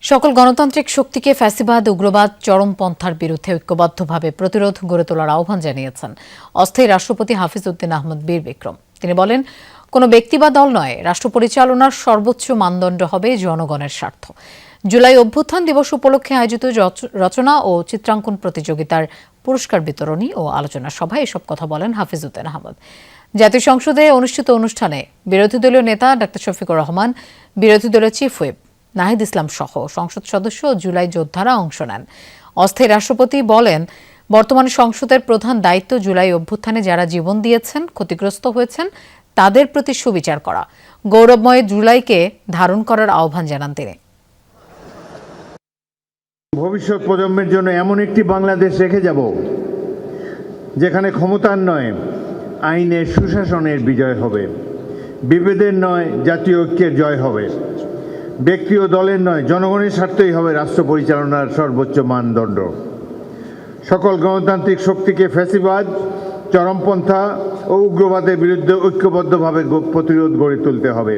সকল গণতান্ত্রিক শক্তিকে ফ্যাসিবাদ উগ্রবাদ চরমপন্থার বিরুদ্ধে ঐক্যবদ্ধভাবে প্রতিরোধ গড়ে তোলার আহ্বান জানিয়েছেন অস্থায়ী রাষ্ট্রপতি হাফিজ উদ্দিন আহমদ বীর বিক্রম। তিনি বলেন, কোনো ব্যক্তি বা দল নয়, রাষ্ট্র পরিচালনার সর্বোচ্চ মানদণ্ড হবে জনগণের স্বার্থ। জুলাই অভ্যুত্থান দিবস উপলক্ষে আয়োজিত রচনা ও চিত্রাঙ্কন প্রতিযোগিতার পুরস্কার বিতরণী ও আলোচনা সভায় এসব কথা বলেন হাফিজ উদ্দিন আহমদ। জাতীয় সংসদে অনুষ্ঠিত অনুষ্ঠানে বিরোধী দলীয় নেতা ডাক্তার শফিকুর রহমান, বিরোধী দলীয় চিফ হুইপ নাহিদ ইসলাম সহ সংসদ সদস্য ও জুলাই যোদ্ধারা অংশ নেন। অস্থায়ী রাষ্ট্রপতি বলেন, বর্তমানে সংসদের প্রধান দায়িত্ব জুলাই অভ্যুত্থানে যারা জীবন দিয়েছেন, ক্ষতিগ্রস্ত হয়েছেন তাদের প্রতি সুবিচার করা। গৌরবময় জুলাইকে ধারণ করার আহ্বান জানান তিনি। ভবিষ্যৎ প্রজন্মের জন্য এমন একটি বাংলাদেশ রেখে যাব যেখানে ক্ষমতার নয়, আইনের সুশাসনের বিজয় হবে, বিভেদের নয়, জাতীয় ঐক্যের জয় হবে, ব্যক্তি ও দলের নয়, জনগণের স্বার্থই হবে রাষ্ট্র পরিচালনার সর্বোচ্চ মানদণ্ড। সকল গণতান্ত্রিক শক্তিকে ফ্যাসিবাদ, চরমপন্থা ও উগ্রবাদের বিরুদ্ধে ঐক্যবদ্ধভাবে প্রতিরোধ গড়ে তুলতে হবে।